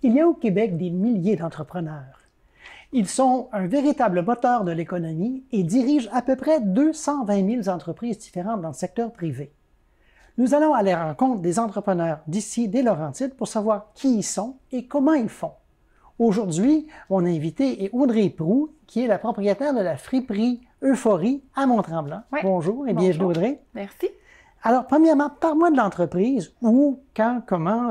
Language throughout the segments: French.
Il y a au Québec des milliers d'entrepreneurs. Ils sont un véritable moteur de l'économie et dirigent à peu près 220 000 entreprises différentes dans le secteur privé. Nous allons à la rencontre des entrepreneurs d'ici, des Laurentides, pour savoir qui ils sont et comment ils font. Aujourd'hui, mon invité est Audrey Proulx, qui est la propriétaire de la friperie Euphorie à Mont-Tremblant. Ouais. Bonjour et bienvenue Audrey. Merci. Alors, premièrement, parle-moi de l'entreprise, où, quand, comment...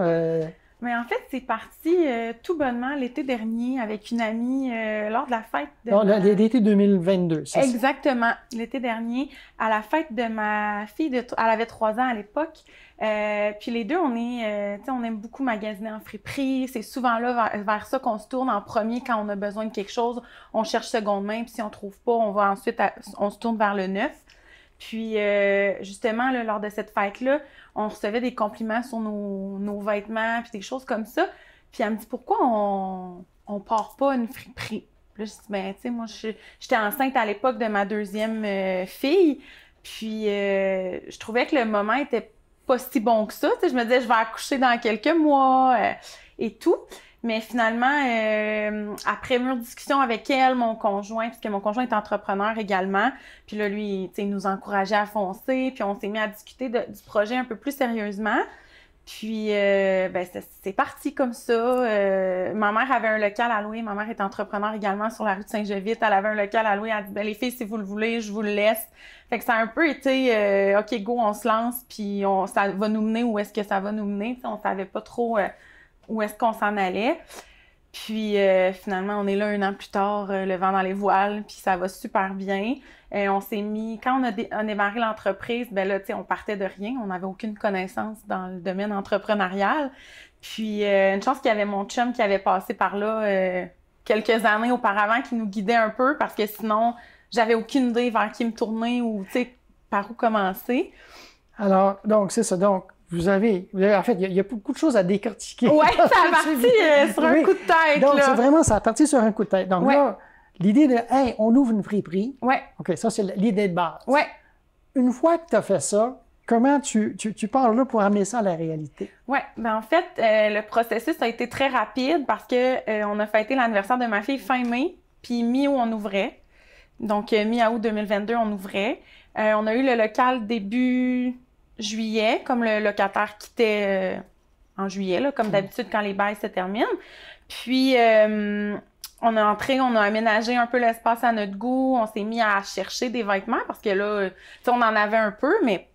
Mais en fait, c'est parti tout bonnement l'été dernier avec une amie lors de la fête de l'été 2022, c'est ça? Exactement, l'été dernier, à la fête de ma fille, elle avait 3 ans à l'époque. Puis les deux, on aime beaucoup magasiner en friperie. C'est souvent là vers ça qu'on se tourne en premier quand on a besoin de quelque chose. On cherche seconde main, puis si on trouve pas, on se tourne vers le neuf. Puis, justement, là, lors de cette fête-là, on recevait des compliments sur nos vêtements, puis des choses comme ça. Puis, elle me dit, pourquoi on part pas une friperie? Puis là, je dis, ben, tu sais, moi, j'étais enceinte à l'époque de ma deuxième fille. Puis, je trouvais que le moment était pas si bon que ça. Tu sais, je me disais, je vais accoucher dans quelques mois et tout. Mais finalement, après mûre discussion avec elle, mon conjoint, puisque mon conjoint est entrepreneur également, puis là, lui, il nous encourageait à foncer, puis on s'est mis à discuter du projet un peu plus sérieusement. Puis, c'est parti comme ça. Ma mère avait un local à louer. Ma mère est entrepreneur également sur la rue de Saint-Jovite. Elle avait un local à louer. Elle a dit, ben, les filles, si vous le voulez, je vous le laisse. Fait que ça a un peu été, OK, go, on se lance, puis ça va nous mener où est-ce que ça va nous mener. T'sais, on savait pas trop... où est-ce qu'on s'en allait. Puis finalement, on est là 1 an plus tard, le vent dans les voiles, puis ça va super bien. On s'est mis, quand on a démarré l'entreprise, ben là, tu sais, on partait de rien, on n'avait aucune connaissance dans le domaine entrepreneurial. Puis une chance qu'il y avait mon chum qui avait passé par là quelques années auparavant, qui nous guidait un peu, parce que sinon, j'avais aucune idée vers qui me tourner ou, tu sais, par où commencer. Alors, donc, c'est ça. Donc, vous avez en fait, il y a beaucoup de choses à décortiquer. Oui, ça a parti sur un coup de tête. Donc, là. c'est vraiment, ça a parti sur un coup de tête. Donc là, l'idée de, hey, on ouvre une friperie. Oui. OK, ça, c'est l'idée de base. Oui. Une fois que tu as fait ça, comment tu pars là pour amener ça à la réalité? Oui, ben en fait, le processus a été très rapide parce que on a fêté l'anniversaire de ma fille fin mai, puis mi-août, on ouvrait. Donc, mi-août 2022, on ouvrait. On a eu le local début juillet, comme le locataire quittait en juillet, là, comme d'habitude quand les bails se terminent. Puis, on a aménagé un peu l'espace à notre goût, on s'est mis à chercher des vêtements parce que là, tu sais, on en avait un peu, mais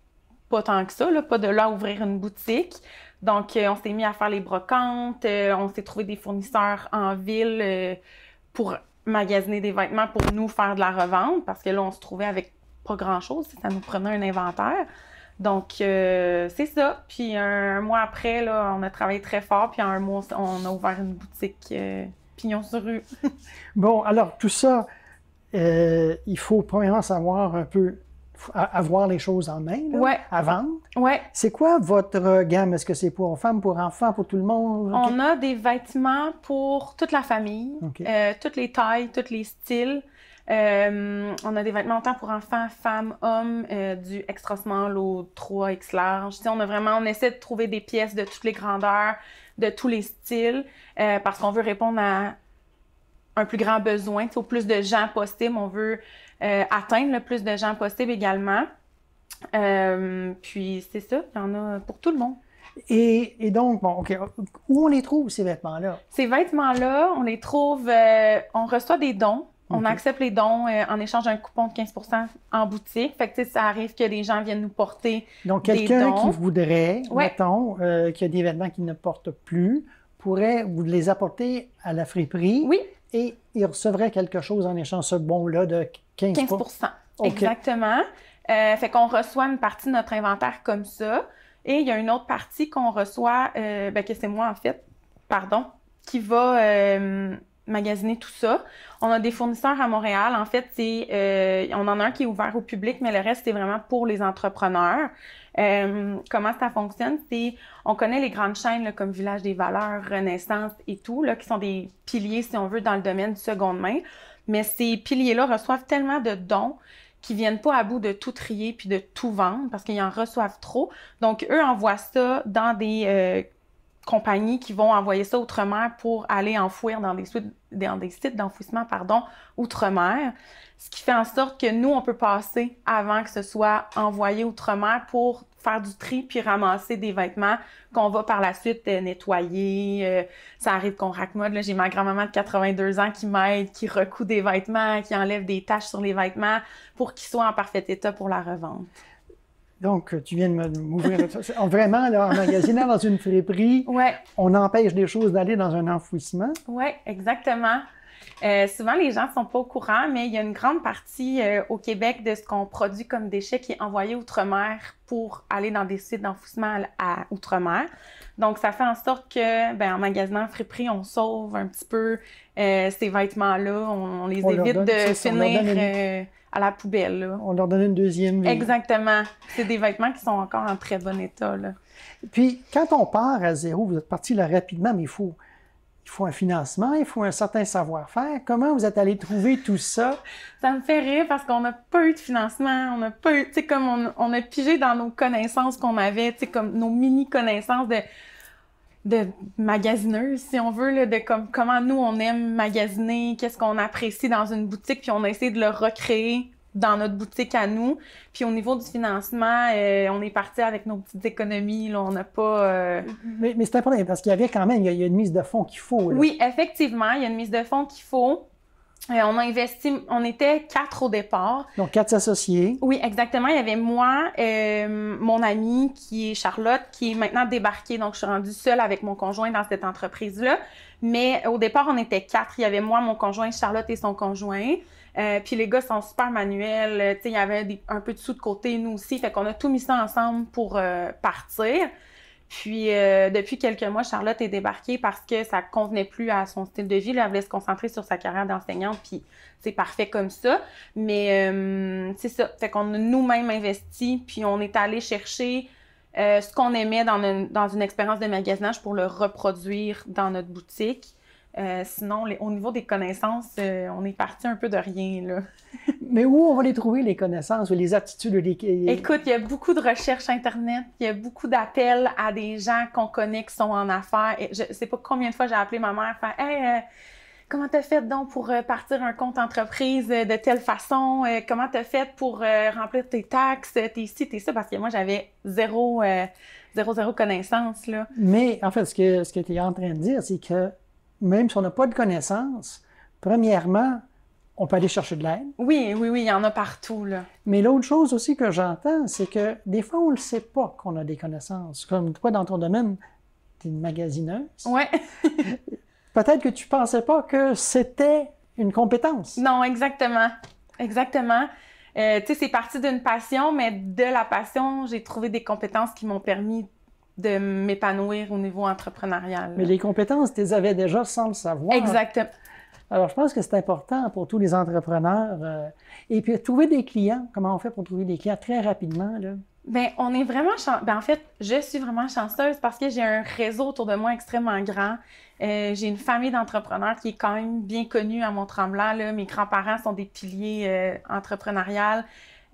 pas tant que ça, là, pas de là à ouvrir une boutique. Donc, on s'est mis à faire les brocantes, on s'est trouvé des fournisseurs en ville pour magasiner des vêtements pour nous faire de la revente parce que là, on se trouvait avec pas grand-chose, ça nous prenait un inventaire. Donc, c'est ça. Puis un mois après, là, on a travaillé très fort. Puis en 1 mois, on a ouvert une boutique pignon sur rue. Bon, alors, tout ça, il faut premièrement savoir un peu, avoir les choses en main, là, à vendre. Oui. C'est quoi votre gamme? Est-ce que c'est pour femmes, pour enfants, pour tout le monde? On a des vêtements pour toute la famille, toutes les tailles, tous les styles. On a des vêtements autant pour enfants, femmes, hommes, du extra small au 3X large. Tu sais, on essaie de trouver des pièces de toutes les grandeurs, de tous les styles, parce qu'on veut répondre à un plus grand besoin, tu sais, au plus de gens possible. On veut atteindre le plus de gens possible également. Puis c'est ça, il y en a pour tout le monde. Et donc, bon, OK, où on les trouve, ces vêtements-là? Ces vêtements-là, on les trouve, on reçoit des dons. On accepte les dons en échange d'un coupon de 15 % en boutique. Fait que, ça arrive que les gens viennent nous porter donc, des dons. quelqu'un qui voudrait, mettons, qui a des vêtements qu'il ne porte plus, pourrait vous les apporter à la friperie. Oui. Et il recevrait quelque chose en échange de ce bon-là de 15 15 Okay. Exactement. Fait qu'on reçoit une partie de notre inventaire comme ça. Et il y a une autre partie qu'on reçoit, que c'est moi, en fait, qui va magasiner tout ça. On a des fournisseurs à Montréal. En fait, on en a un qui est ouvert au public, mais le reste, c'est vraiment pour les entrepreneurs. Comment ça fonctionne? On connaît les grandes chaînes là, comme Village des Valeurs, Renaissance et tout, là, qui sont des piliers, si on veut, dans le domaine du seconde main. Mais ces piliers-là reçoivent tellement de dons qu'ils viennent pas à bout de tout trier puis de tout vendre parce qu'ils en reçoivent trop. Donc, eux envoient ça dans des compagnies qui vont envoyer ça outre-mer pour aller enfouir dans des sites d'enfouissement, outre-mer. Ce qui fait en sorte que nous, on peut passer avant que ce soit envoyé outre-mer pour faire du tri puis ramasser des vêtements qu'on va par la suite nettoyer. Ça arrive qu'on raccommode. J'ai ma grand-maman de 82 ans qui m'aide, qui recoud des vêtements, qui enlève des taches sur les vêtements pour qu'ils soient en parfait état pour la revente. Donc, tu viens de m'ouvrir... Vraiment, là, en magasinant dans une friperie, ouais. On empêche des choses d'aller dans un enfouissement. Oui, exactement. Souvent, les gens ne sont pas au courant, mais il y a une grande partie au Québec de ce qu'on produit comme déchets qui est envoyé outre-mer pour aller dans des sites d'enfouissement à outre-mer. Donc, ça fait en sorte que, en magasinant en friperie, on sauve un petit peu ces vêtements-là. On les évite de finir à la poubelle. Là. On leur donne une deuxième vie. Exactement. C'est des vêtements qui sont encore en très bon état. Là. Puis, quand on part à zéro, vous êtes parti là rapidement, mais il faut un financement, il faut un certain savoir-faire. Comment vous êtes allé trouver tout ça? Ça me fait rire parce qu'on n'a pas eu de financement, on n'a pas eu, tu sais, comme on a pigé dans nos connaissances qu'on avait, tu sais, comme nos mini-connaissances de magasineuses, si on veut, là, de comment nous, on aime magasiner, qu'est-ce qu'on apprécie dans une boutique, puis on a essayé de le recréer dans notre boutique à nous. Puis au niveau du financement, on est parti avec nos petites économies. Là, on n'a pas... Mais c'est important parce qu'il y avait quand même, il y a une mise de fonds qu'il faut. Là. Oui, effectivement, il y a une mise de fonds qu'il faut. On a investi, on était 4 au départ. Donc 4 associés. Oui, exactement. Il y avait moi, mon amie qui est Charlotte, qui est maintenant débarquée. Donc je suis rendue seule avec mon conjoint dans cette entreprise-là. Mais au départ, on était 4. Il y avait moi, mon conjoint, Charlotte et son conjoint. Puis les gars sont super manuels. Tu sais, il y avait un peu de sous de côté, nous aussi. Fait qu'on a tout mis ça ensemble pour partir. Puis, depuis quelques mois, Charlotte est débarquée parce que ça convenait plus à son style de vie. Là, elle voulait se concentrer sur sa carrière d'enseignante, puis c'est parfait comme ça. Mais c'est ça. Fait qu'on a nous-mêmes investi, puis on est allé chercher ce qu'on aimait dans une expérience de magasinage pour le reproduire dans notre boutique. Sinon, au niveau des connaissances, on est parti un peu de rien, là. Mais où on va les trouver, les connaissances ou les aptitudes? Écoute, il y a beaucoup de recherches Internet, il y a beaucoup d'appels à des gens qu'on connaît qui sont en affaires. Et je sais pas combien de fois j'ai appelé ma mère, faire « Hey, comment t'as fait donc pour partir un compte entreprise de telle façon? Comment t'as fait pour remplir tes taxes, tes ci, tes ça? » Parce que moi, j'avais zéro connaissance, là. Mais en fait, ce que tu es en train de dire, c'est que même si on n'a pas de connaissances, premièrement, on peut aller chercher de l'aide. Oui, il y en a partout, là. Mais l'autre chose aussi que j'entends, c'est que des fois, on ne le sait pas qu'on a des connaissances. Comme toi, dans ton domaine, tu es une magasineuse. Oui. Peut-être que tu ne pensais pas que c'était une compétence. Non, exactement. Exactement. Tu sais, c'est parti d'une passion, mais de la passion, j'ai trouvé des compétences qui m'ont permis de m'épanouir au niveau entrepreneurial. Là. Mais les compétences, tu les avais déjà sans le savoir. Exactement. Alors, je pense que c'est important pour tous les entrepreneurs. Et puis, trouver des clients, comment on fait pour trouver des clients très rapidement, là? Bien, on est vraiment en fait, je suis vraiment chanceuse parce que j'ai un réseau autour de moi extrêmement grand. J'ai une famille d'entrepreneurs qui est quand même bien connue à Mont-Tremblant, là. Mes grands-parents sont des piliers entrepreneuriales.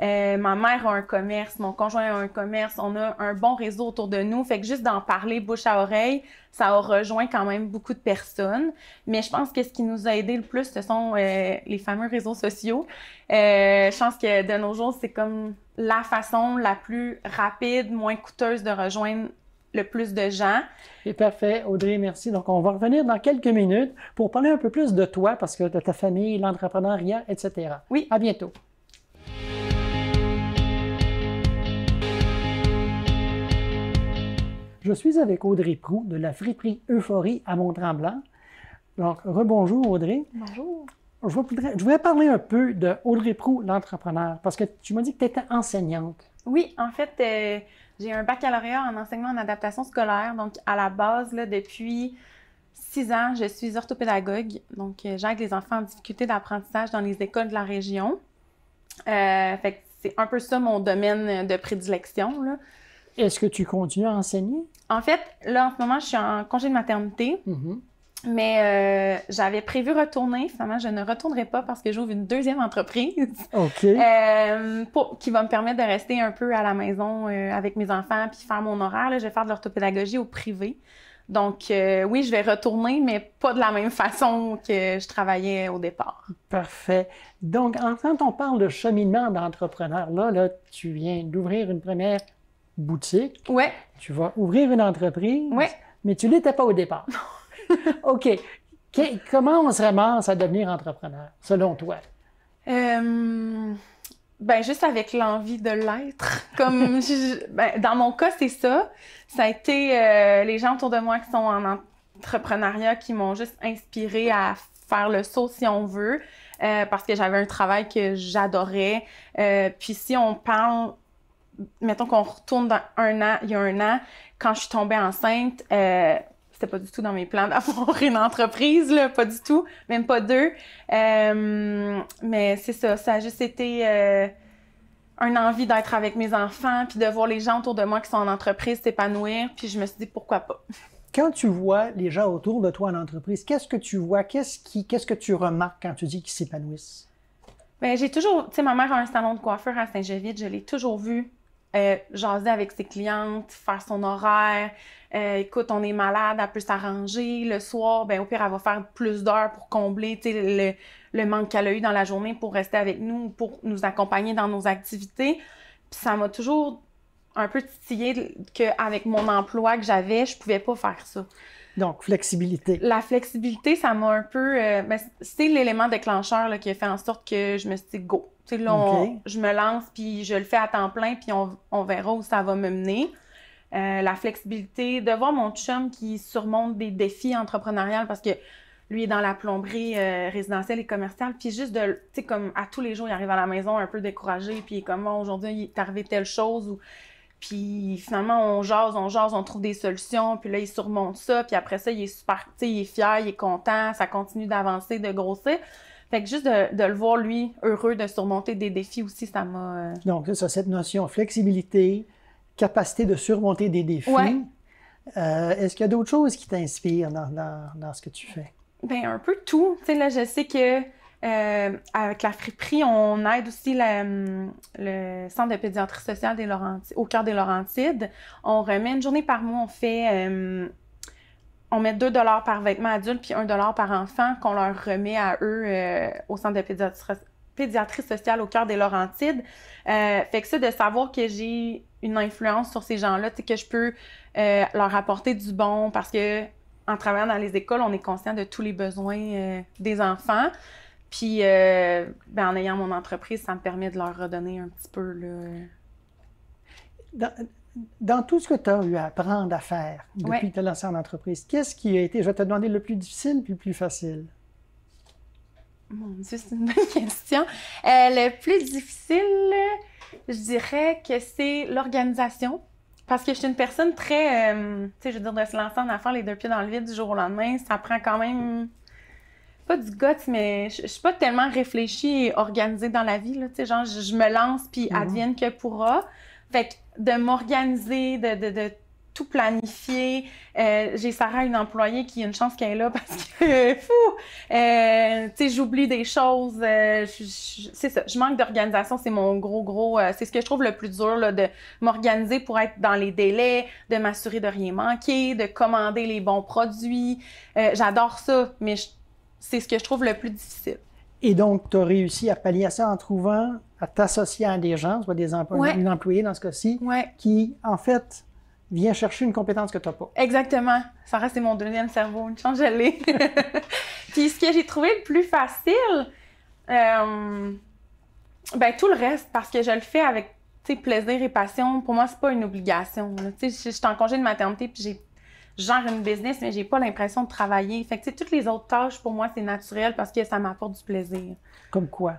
Ma mère a un commerce, mon conjoint a un commerce, on a un bon réseau autour de nous. Fait que juste d'en parler bouche à oreille, ça a rejoint quand même beaucoup de personnes. Mais je pense que ce qui nous a aidé le plus, ce sont les fameux réseaux sociaux. Je pense que de nos jours, c'est comme la façon la plus rapide, moins coûteuse de rejoindre le plus de gens. C'est parfait, Audrey, merci. Donc, on va revenir dans quelques minutes pour parler un peu plus de toi, parce que de ta famille, l'entrepreneuriat, etc. Oui. À bientôt. Je suis avec Audrey Proulx de la friperie Euphorie à Mont-Tremblant. Donc, rebonjour Audrey. Bonjour. Je voudrais parler un peu de Audrey Proulx, l'entrepreneur, parce que tu m'as dit que tu étais enseignante. Oui, en fait, j'ai un baccalauréat en enseignement en adaptation scolaire. Donc, à la base, là, depuis 6 ans, je suis orthopédagogue. Donc, j'aide les enfants en difficulté d'apprentissage dans les écoles de la région. Fait que c'est un peu ça mon domaine de prédilection, là. Est-ce que tu continues à enseigner? En fait, là, en ce moment, je suis en congé de maternité, mais j'avais prévu retourner. Finalement, je ne retournerai pas parce que j'ouvre une deuxième entreprise OK. qui va me permettre de rester un peu à la maison avec mes enfants puis faire mon horaire. Là, je vais faire de l'orthopédagogie au privé. Donc, oui, je vais retourner, mais pas de la même façon que je travaillais au départ. Parfait. Donc, quand on parle de cheminement d'entrepreneur, là, tu viens d'ouvrir une première boutique. Ouais. Tu vas ouvrir une entreprise, ouais. mais tu ne l'étais pas au départ. OK. Comment on se ramasse à devenir entrepreneur, selon toi? Ben, juste avec l'envie de l'être. Comme dans mon cas, c'est ça. Ça a été les gens autour de moi qui sont en entrepreneuriat qui m'ont juste inspirée à faire le saut si on veut, parce que j'avais un travail que j'adorais. Puis si on parle, mettons qu'on retourne dans il y a un an, quand je suis tombée enceinte, c'était pas du tout dans mes plans d'avoir une entreprise, là, pas du tout, même pas deux. Mais c'est ça, ça a juste été une envie d'être avec mes enfants, puis de voir les gens autour de moi qui sont en entreprise s'épanouir, puis je me suis dit pourquoi pas. Quand tu vois les gens autour de toi en entreprise, qu'est-ce que tu vois? Qu'est-ce que tu remarques quand tu dis qu'ils s'épanouissent? Bien, j'ai toujours, tu sais, ma mère a un salon de coiffure à Saint-Gévide, je l'ai toujours vue jaser avec ses clientes, faire son horaire. Écoute, on est malade, elle peut s'arranger. Le soir, ben au pire, elle va faire plus d'heures pour combler le manque qu'elle a eu dans la journée pour rester avec nous, pour nous accompagner dans nos activités. Puis ça m'a toujours un peu titillé qu'avec mon emploi que j'avais, je pouvais pas faire ça. Donc, flexibilité. La flexibilité, ça m'a un peu... c'est l'élément déclencheur là, qui a fait en sorte que je me suis dit « go ». Tu sais, là, je me lance, puis je le fais à temps plein, puis on verra où ça va me mener. La flexibilité, de voir mon chum qui surmonte des défis entrepreneuriaux parce que lui est dans la plomberie résidentielle et commerciale, puis juste de, tu sais, comme à tous les jours, il arrive à la maison un peu découragé, puis comme aujourd'hui, il est arrivé telle chose, puis finalement, on jase, on trouve des solutions, puis là, il surmonte ça, puis après ça, il est super, tu sais, il est fier, il est content, ça continue d'avancer, de grossir. Fait que juste de le voir, lui, heureux de surmonter des défis aussi, ça m'a... Donc, c'est ça, cette notion flexibilité, capacité de surmonter des défis. Ouais. Est-ce qu'il y a d'autres choses qui t'inspirent dans ce que tu fais? Bien, un peu tout. Tu sais, là, je sais que avec la friperie, on aide aussi le Centre de pédiatrie sociale au cœur des Laurentides. On remet une journée par mois, on met 2 $ par vêtement adulte puis 1 $ par enfant qu'on leur remet à eux au Centre de pédiatrie sociale au cœur des Laurentides. Fait que ça, de savoir que j'ai une influence sur ces gens-là, tu sais, que je peux leur apporter du bon parce que en travaillant dans les écoles, on est conscient de tous les besoins des enfants. Puis, en ayant mon entreprise, ça me permet de leur redonner un petit peu, là... Dans tout ce que tu as eu à apprendre à faire depuis que tu as lancé en entreprise, qu'est-ce qui a été, je vais te demander, le plus difficile puis le plus facile? Mon Dieu, c'est une bonne question. Le plus difficile, je dirais que c'est l'organisation. Parce que je suis une personne très, tu sais, je veux dire, de se lancer en affaires les deux pieds dans le vide du jour au lendemain, ça prend quand même, pas du guts, mais je suis pas tellement réfléchie et organisée dans la vie, là, tu sais, genre, je me lance puis advienne que pourra. Fait que de m'organiser, de tout planifier. J'ai Sarah, une employée qui a une chance qu'elle est là parce que, tu sais, j'oublie des choses. C'est ça, je manque d'organisation, c'est mon gros... c'est ce que je trouve le plus dur, là, de m'organiser pour être dans les délais, de m'assurer de rien manquer, de commander les bons produits. J'adore ça, mais c'est ce que je trouve le plus difficile. Et donc, tu as réussi à pallier à ça en trouvant, à t'associer à des gens, soit une employée dans ce cas-ci, qui, en fait, vient chercher une compétence que tu n'as pas. Exactement. Sarah, c'est mon deuxième cerveau. Une chance, je l'ai. Puis, ce que j'ai trouvé le plus facile, tout le reste, parce que je le fais avec, tu sais, plaisir et passion. Pour moi, c'est pas une obligation. Tu sais, je suis en congé de maternité, puis j'ai genre une business, mais j'ai pas l'impression de travailler. Fait que, tu sais, toutes les autres tâches, pour moi, c'est naturel parce que ça m'apporte du plaisir. Comme quoi?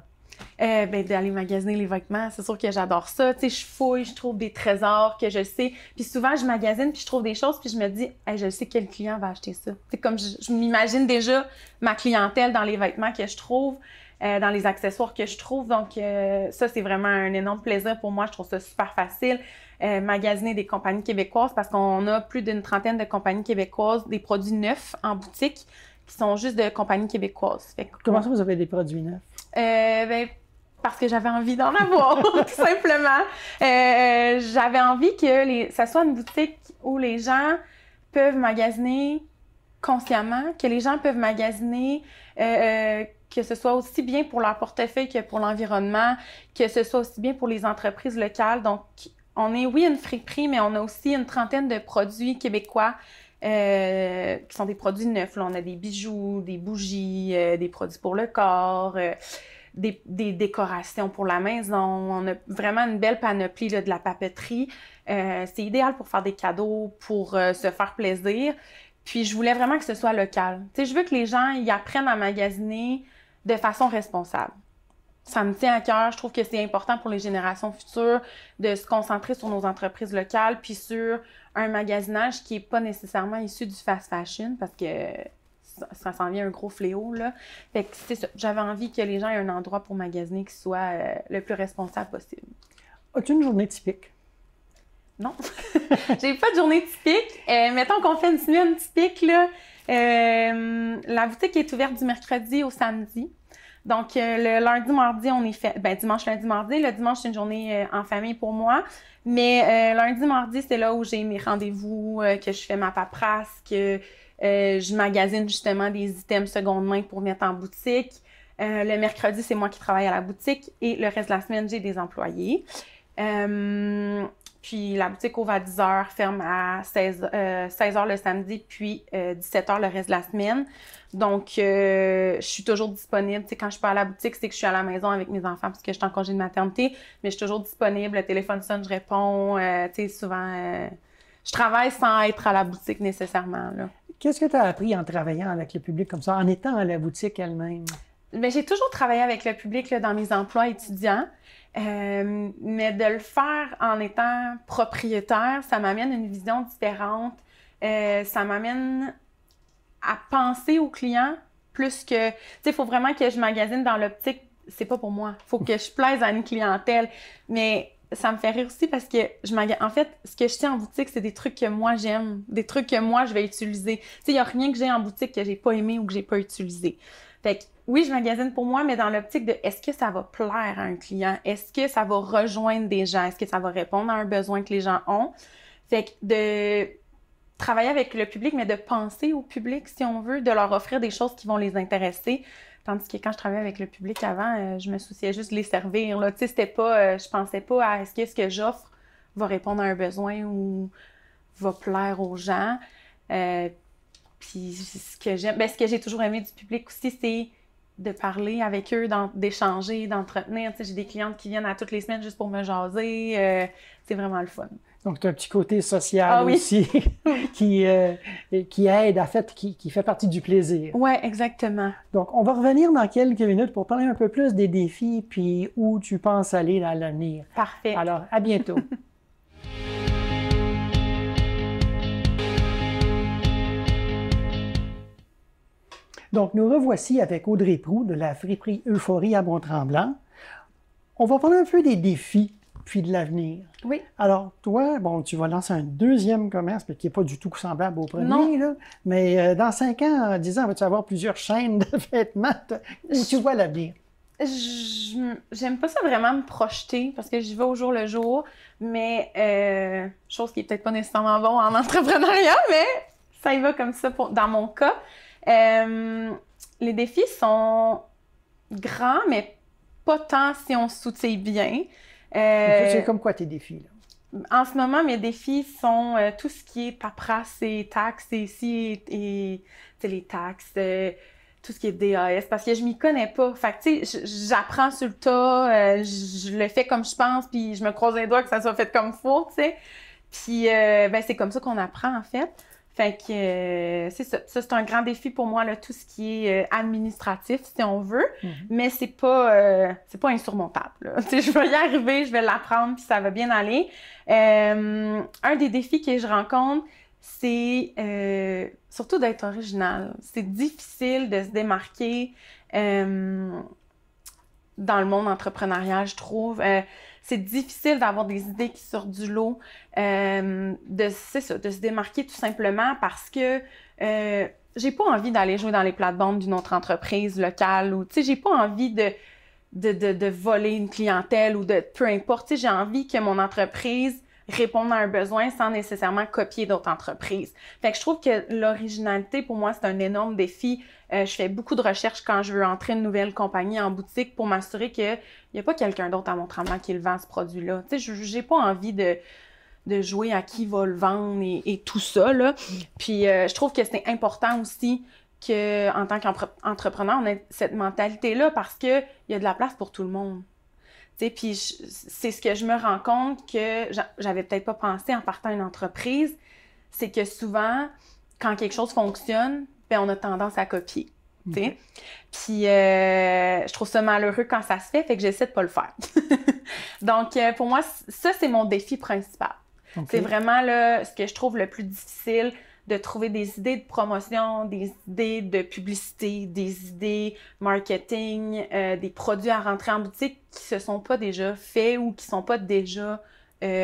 D'aller magasiner les vêtements, c'est sûr que j'adore ça. Tu sais, je fouille, je trouve des trésors que je sais. Puis souvent, je magasine, puis je trouve des choses, puis je me dis, hey, je sais quel client va acheter ça. C'est comme je m'imagine déjà ma clientèle dans les vêtements que je trouve, dans les accessoires que je trouve. Donc, ça, c'est vraiment un énorme plaisir pour moi. Je trouve ça super facile. Magasiner des compagnies québécoises parce qu'on a plus d'une trentaine de compagnies québécoises, des produits neufs en boutique qui sont juste de compagnies québécoises. Fait que, comment ça, vous avez des produits neufs? Parce que j'avais envie d'en avoir, tout simplement. J'avais envie que ça soit une boutique où les gens peuvent magasiner consciemment, que les gens peuvent magasiner, que ce soit aussi bien pour leur portefeuille que pour l'environnement, que ce soit aussi bien pour les entreprises locales. Donc, on est, oui, une friperie, mais on a aussi une trentaine de produits québécois qui sont des produits neufs. Là, on a des bijoux, des bougies, des produits pour le corps, des décorations pour la maison. On a vraiment une belle panoplie là, de la papeterie. C'est idéal pour faire des cadeaux, pour se faire plaisir. Puis, je voulais vraiment que ce soit local. Tu sais, je veux que les gens y apprennent à magasiner de façon responsable. Ça me tient à cœur. Je trouve que c'est important pour les générations futures de se concentrer sur nos entreprises locales puis sur un magasinage qui n'est pas nécessairement issu du fast fashion parce que ça s'en vient un gros fléau, là. Fait que c'est ça. J'avais envie que les gens aient un endroit pour magasiner qui soit le plus responsable possible. As-tu une journée typique? Non. J'ai pas de journée typique. Mettons qu'on fait une semaine typique, là. La boutique est ouverte du mercredi au samedi. Donc, le lundi, mardi, on est fait... dimanche, lundi, mardi. Le dimanche, c'est une journée en famille pour moi. Mais lundi, mardi, c'est là où j'ai mes rendez-vous, que je fais ma paperasse, que je magasine justement des items seconde main pour mettre en boutique. Le mercredi, c'est moi qui travaille à la boutique. Et le reste de la semaine, j'ai des employés. Puis la boutique ouvre à 10h, ferme à 16h le samedi, puis 17h le reste de la semaine. Donc, je suis toujours disponible. Tu sais, quand je suis pas à la boutique, c'est que je suis à la maison avec mes enfants parce que je suis en congé de maternité, mais je suis toujours disponible. Le téléphone sonne, je réponds. Tu sais, souvent, je travaille sans être à la boutique nécessairement, là. Qu'est-ce que tu as appris en travaillant avec le public comme ça, en étant à la boutique elle-même? Bien, j'ai toujours travaillé avec le public là, dans mes emplois étudiants. Mais de le faire en étant propriétaire, ça m'amène une vision différente. Ça m'amène à penser aux clients plus que... Tu sais, il faut vraiment que je magasine dans l'optique, c'est pas pour moi. Il faut que je plaise à une clientèle. Mais ça me fait rire aussi parce que en fait, ce que je tiens en boutique, c'est des trucs que moi j'aime, des trucs que moi je vais utiliser. Tu sais, il n'y a rien que j'ai en boutique que j'ai pas aimé ou que j'ai pas utilisé. Fait que oui, je magasine pour moi, mais dans l'optique de est-ce que ça va plaire à un client? Est-ce que ça va rejoindre des gens? Est-ce que ça va répondre à un besoin que les gens ont? Fait que de travailler avec le public, mais de penser au public, si on veut, de leur offrir des choses qui vont les intéresser. Tandis que quand je travaillais avec le public avant, je me souciais juste de les servir, là. Tu sais, c'était pas... je pensais pas à est-ce que ce que j'offre va répondre à un besoin ou va plaire aux gens. Puis ce que j'aime... ce que j'ai toujours aimé du public aussi, c'est de parler avec eux, d'échanger, d'entretenir. Tu sais, j'ai des clientes qui viennent à toutes les semaines juste pour me jaser. C'est vraiment le fun. Donc, tu as un petit côté social aussi qui aide, en fait, qui fait partie du plaisir. Oui, exactement. Donc, on va revenir dans quelques minutes pour parler un peu plus des défis puis où tu penses aller dans l'avenir. Parfait. Alors, à bientôt. Donc, nous revoici avec Audrey Proulx de la friperie Euphorie à Mont-Tremblant. On va parler un peu des défis puis de l'avenir. Oui. Alors, toi, bon, tu vas lancer un deuxième commerce qui n'est pas du tout semblable au premier, là, mais dans 5 ans, 10 ans, vas-tu avoir plusieurs chaînes de vêtements? Où tu vois l'avenir? J'aime pas ça vraiment me projeter parce que j'y vais au jour le jour, mais chose qui est peut-être pas nécessairement bon en entrepreneuriat, mais ça y va comme ça dans mon cas. Les défis sont grands, mais pas tant si on s'outille bien. C'est comme quoi tes défis, là? En ce moment, mes défis sont tout ce qui est paperasse et taxes et ici et les taxes, tout ce qui est DAS, parce que je m'y connais pas. Fait que, tu sais, j'apprends sur le tas, je le fais comme je pense, puis je me croise les doigts que ça soit fait comme il faut, tu sais. Puis, c'est comme ça qu'on apprend, en fait. Fait que c'est ça. Ça, c'est un grand défi pour moi, là, tout ce qui est administratif, si on veut. Mais c'est pas insurmontable, là. Tu sais, je vais y arriver, je vais l'apprendre, puis ça va bien aller. Un des défis que je rencontre, c'est surtout d'être original. C'est difficile de se démarquer dans le monde entrepreneurial, je trouve. C'est difficile d'avoir des idées qui sortent du lot, de se démarquer tout simplement parce que j'ai pas envie d'aller jouer dans les plates-bandes d'une autre entreprise locale ou, tu sais, j'ai pas envie de voler une clientèle ou de peu importe, tu sais, j'ai envie que mon entreprise répondre à un besoin sans nécessairement copier d'autres entreprises. Fait que je trouve que l'originalité, pour moi, c'est un énorme défi. Je fais beaucoup de recherches quand je veux entrer une nouvelle compagnie en boutique pour m'assurer qu'il n'y a pas quelqu'un d'autre à mon tremblant qui le vend, ce produit-là. Tu sais, j'ai pas envie de jouer à qui va le vendre et tout ça, là. Puis je trouve que c'est important aussi qu'en tant qu'entrepreneur, on ait cette mentalité-là parce qu'il y a de la place pour tout le monde. Tu sais, puis c'est ce que je me rends compte que j'avais peut-être pas pensé en partant une entreprise, c'est que souvent, quand quelque chose fonctionne, ben on a tendance à copier. Tu sais. Puis je trouve ça malheureux quand ça se fait que j'essaie de pas le faire. Donc, pour moi, ça, c'est mon défi principal. C'est vraiment là, ce que je trouve le plus difficile, de trouver des idées de promotion, des idées de publicité, des idées marketing, des produits à rentrer en boutique qui se sont pas déjà faits ou qui sont pas déjà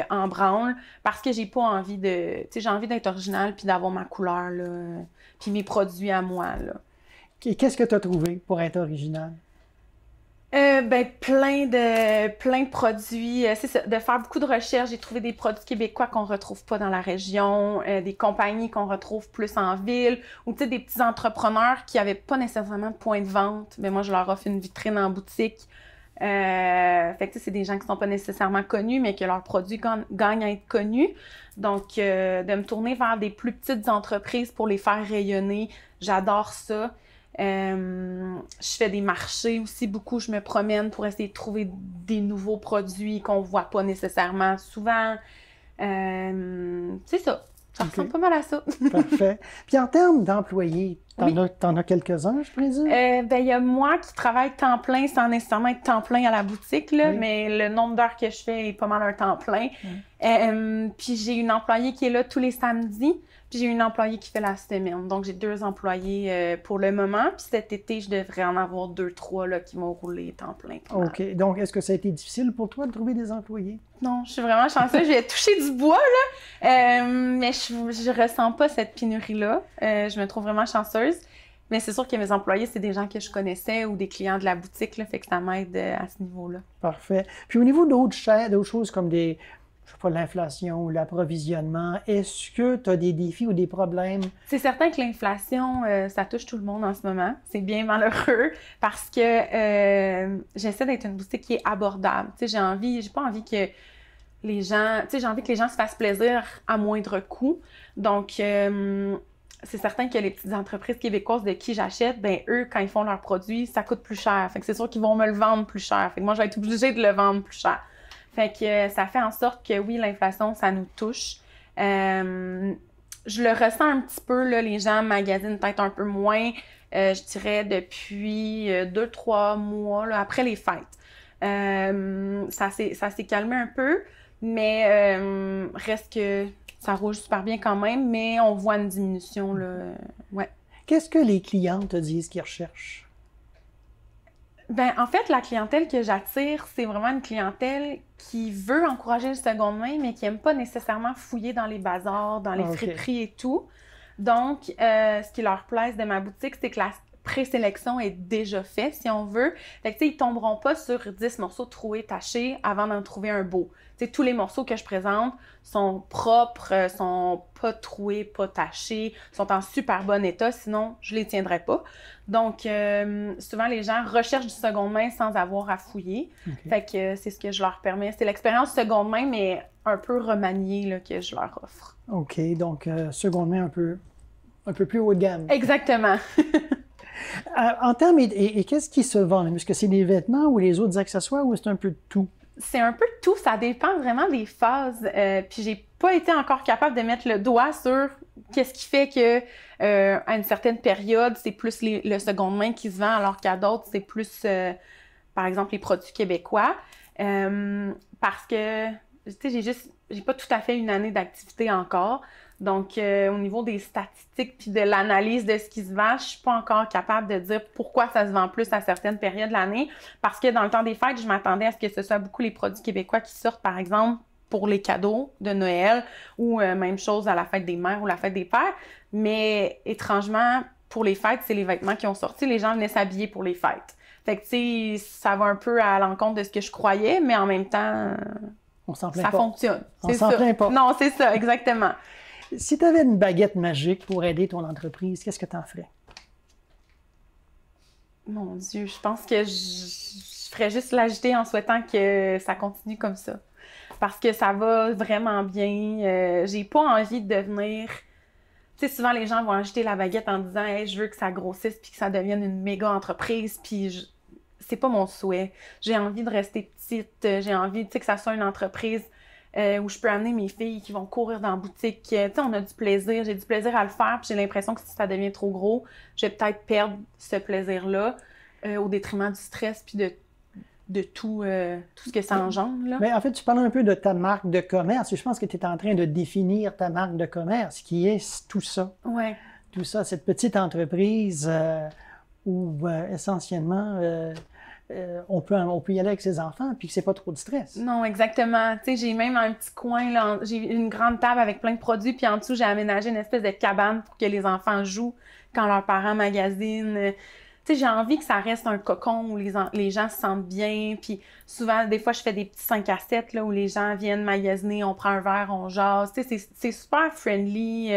en branle, parce que j'ai pas envie de... Tu sais, j'ai envie d'être originale puis d'avoir ma couleur, là, puis mes produits à moi, là. Et qu'est-ce que tu as trouvé pour être original? Ben, plein de produits. C'est ça, de faire beaucoup de recherches. J'ai trouvé des produits québécois qu'on retrouve pas dans la région, des compagnies qu'on retrouve plus en ville, ou tu sais, des petits entrepreneurs qui avaient pas nécessairement de point de vente. Mais moi, je leur offre une vitrine en boutique. Fait que tu sais, c'est des gens qui sont pas nécessairement connus, mais que leurs produits gagnent à être connus. Donc, de me tourner vers des plus petites entreprises pour les faire rayonner, j'adore ça. Je fais des marchés aussi beaucoup, je me promène pour essayer de trouver des nouveaux produits qu'on voit pas nécessairement souvent. C'est ça. Ça ressemble pas mal à ça. Parfait. Puis en termes d'employés, t'en as quelques-uns, je présume? Ben, il y a moi qui travaille temps plein sans nécessairement être temps plein à la boutique, là, mais le nombre d'heures que je fais est pas mal un temps plein. Puis j'ai une employée qui est là tous les samedis, puis j'ai une employée qui fait la semaine. Donc j'ai 2 employés pour le moment. Puis cet été, je devrais en avoir 2, 3 là, qui vont rouler temps plein. OK. Donc est-ce que ça a été difficile pour toi de trouver des employés? Non, je suis vraiment chanceuse. J'ai touché du bois, là. Mais je ressens pas cette pénurie-là. Je me trouve vraiment chanceuse. Mais c'est sûr que mes employés, c'est des gens que je connaissais ou des clients de la boutique, là, fait que ça m'aide à ce niveau-là. Parfait. Puis au niveau d'autres choses comme je sais pas, l'inflation ou l'approvisionnement, est-ce que tu as des défis ou des problèmes? C'est certain que l'inflation, ça touche tout le monde en ce moment. C'est bien malheureux parce que j'essaie d'être une boutique qui est abordable. Tu sais, j'ai pas envie que les gens, tu sais, j'ai envie que les gens se fassent plaisir à moindre coût. Donc, c'est certain que les petites entreprises québécoises de qui j'achète, ben eux, quand ils font leurs produits, ça coûte plus cher. Fait que c'est sûr qu'ils vont me le vendre plus cher. Fait que moi, je vais être obligée de le vendre plus cher. Fait que ça fait en sorte que oui, l'inflation, ça nous touche. Je le ressens un petit peu, là, les gens magasinent peut-être un peu moins, je dirais depuis 2-3 mois, là, après les fêtes. Ça s'est calmé un peu, mais reste que ça roule super bien quand même, mais on voit une diminution, là. Ouais. Qu'est-ce que les clients te disent qu'ils recherchent? Ben, en fait, la clientèle que j'attire, c'est vraiment une clientèle qui veut encourager le seconde main, mais qui n'aime pas nécessairement fouiller dans les bazars, dans les friperies et tout. Donc, ce qui leur plaise de ma boutique, c'est que la présélection est déjà faite, si on veut. Fait que, tu sais, ils tomberont pas sur 10 morceaux troués, tachés avant d'en trouver un beau. Tu sais, tous les morceaux que je présente sont propres, sont pas troués, pas tachés, sont en super bon état, sinon je les tiendrais pas. Donc, souvent, les gens recherchent du seconde main sans avoir à fouiller. Fait que c'est ce que je leur permets. C'est l'expérience seconde main, mais un peu remaniée, là, que je leur offre. OK, donc seconde main un peu plus haut de gamme. Exactement. En termes, et qu'est-ce qui se vend? Est-ce que c'est des vêtements ou les autres accessoires ou c'est un peu de tout? C'est un peu de tout, ça dépend vraiment des phases. Puis j'ai pas été encore capable de mettre le doigt sur qu'est-ce qui fait que à une certaine période, c'est plus le seconde main qui se vend, alors qu'à d'autres, c'est plus, par exemple, les produits québécois. Parce que, tu sais, j'ai pas tout à fait une année d'activité encore. Donc, au niveau des statistiques puis de l'analyse de ce qui se vend, je suis pas encore capable de dire pourquoi ça se vend plus à certaines périodes de l'année. Parce que dans le temps des fêtes, je m'attendais à ce que ce soit beaucoup les produits québécois qui sortent, par exemple, pour les cadeaux de Noël ou même chose à la fête des mères ou la fête des pères. Mais étrangement, pour les fêtes, c'est les vêtements qui ont sorti. Les gens venaient s'habiller pour les fêtes. Fait que, tu sais, ça va un peu à l'encontre de ce que je croyais, mais en même temps, On s'en plaint ça pas. fonctionne. On s'en plaint pas. Non, c'est ça, exactement. Si tu avais une baguette magique pour aider ton entreprise, qu'est-ce que tu en ferais? Mon Dieu, je pense que je ferais juste l'agiter en souhaitant que ça continue comme ça. Parce que ça va vraiment bien. J'ai pas envie de devenir... Tu sais, souvent, les gens vont agiter la baguette en disant « Hey, je veux que ça grossisse puis que ça devienne une méga entreprise. » Puis c'est pas mon souhait. J'ai envie de rester petite. J'ai envie, tu sais, que ça soit une entreprise où je peux amener mes filles qui vont courir dans la boutique. Tu sais, on a du plaisir. J'ai du plaisir à le faire. Puis j'ai l'impression que si ça devient trop gros, je vais peut-être perdre ce plaisir-là au détriment du stress puis de tout ce que ça engendre. Là. Mais en fait, tu parles un peu de ta marque de commerce. Je pense que tu es en train de définir ta marque de commerce, qui est tout ça. Oui. Tout ça, cette petite entreprise où essentiellement on peut y aller avec ses enfants puis que c'est pas trop de stress. Non, exactement. Tu sais, j'ai même un petit coin, là, j'ai une grande table avec plein de produits, puis en dessous, j'ai aménagé une espèce de cabane pour que les enfants jouent quand leurs parents magasinent. Tu sais, j'ai envie que ça reste un cocon où les gens se sentent bien. Puis souvent, des fois, je fais des petits 5 à 7 là, où les gens viennent magasiner, on prend un verre, on jase. Tu sais, c'est super friendly.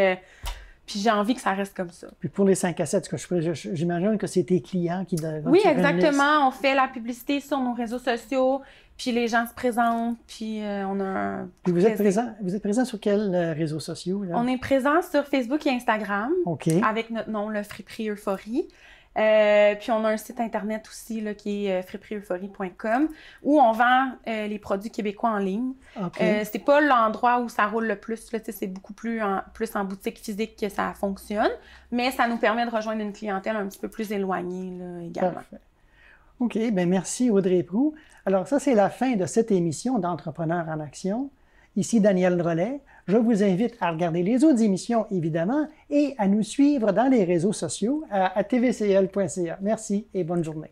Puis j'ai envie que ça reste comme ça. Puis pour les 5 à 7, j'imagine que c'est tes clients qui doivent... Oui, exactement. On fait la publicité sur nos réseaux sociaux, puis les gens se présentent, puis on a un... Puis vous êtes présent sur quels réseaux sociaux? Là? On est présent sur Facebook et Instagram, avec notre nom, le Friperie Euphorie. Puis on a un site internet aussi là, qui est friperieuphorie.com où on vend les produits québécois en ligne. C'est pas l'endroit où ça roule le plus, là, c'est beaucoup plus en boutique physique que ça fonctionne, mais ça nous permet de rejoindre une clientèle un petit peu plus éloignée là, également. Parfait. OK, bien merci Audrey Proulx. Alors ça, c'est la fin de cette émission d'Entrepreneurs en action. Ici Daniel Drolet. Je vous invite à regarder les autres émissions, évidemment, et à nous suivre dans les réseaux sociaux à tvcl.ca. Merci et bonne journée.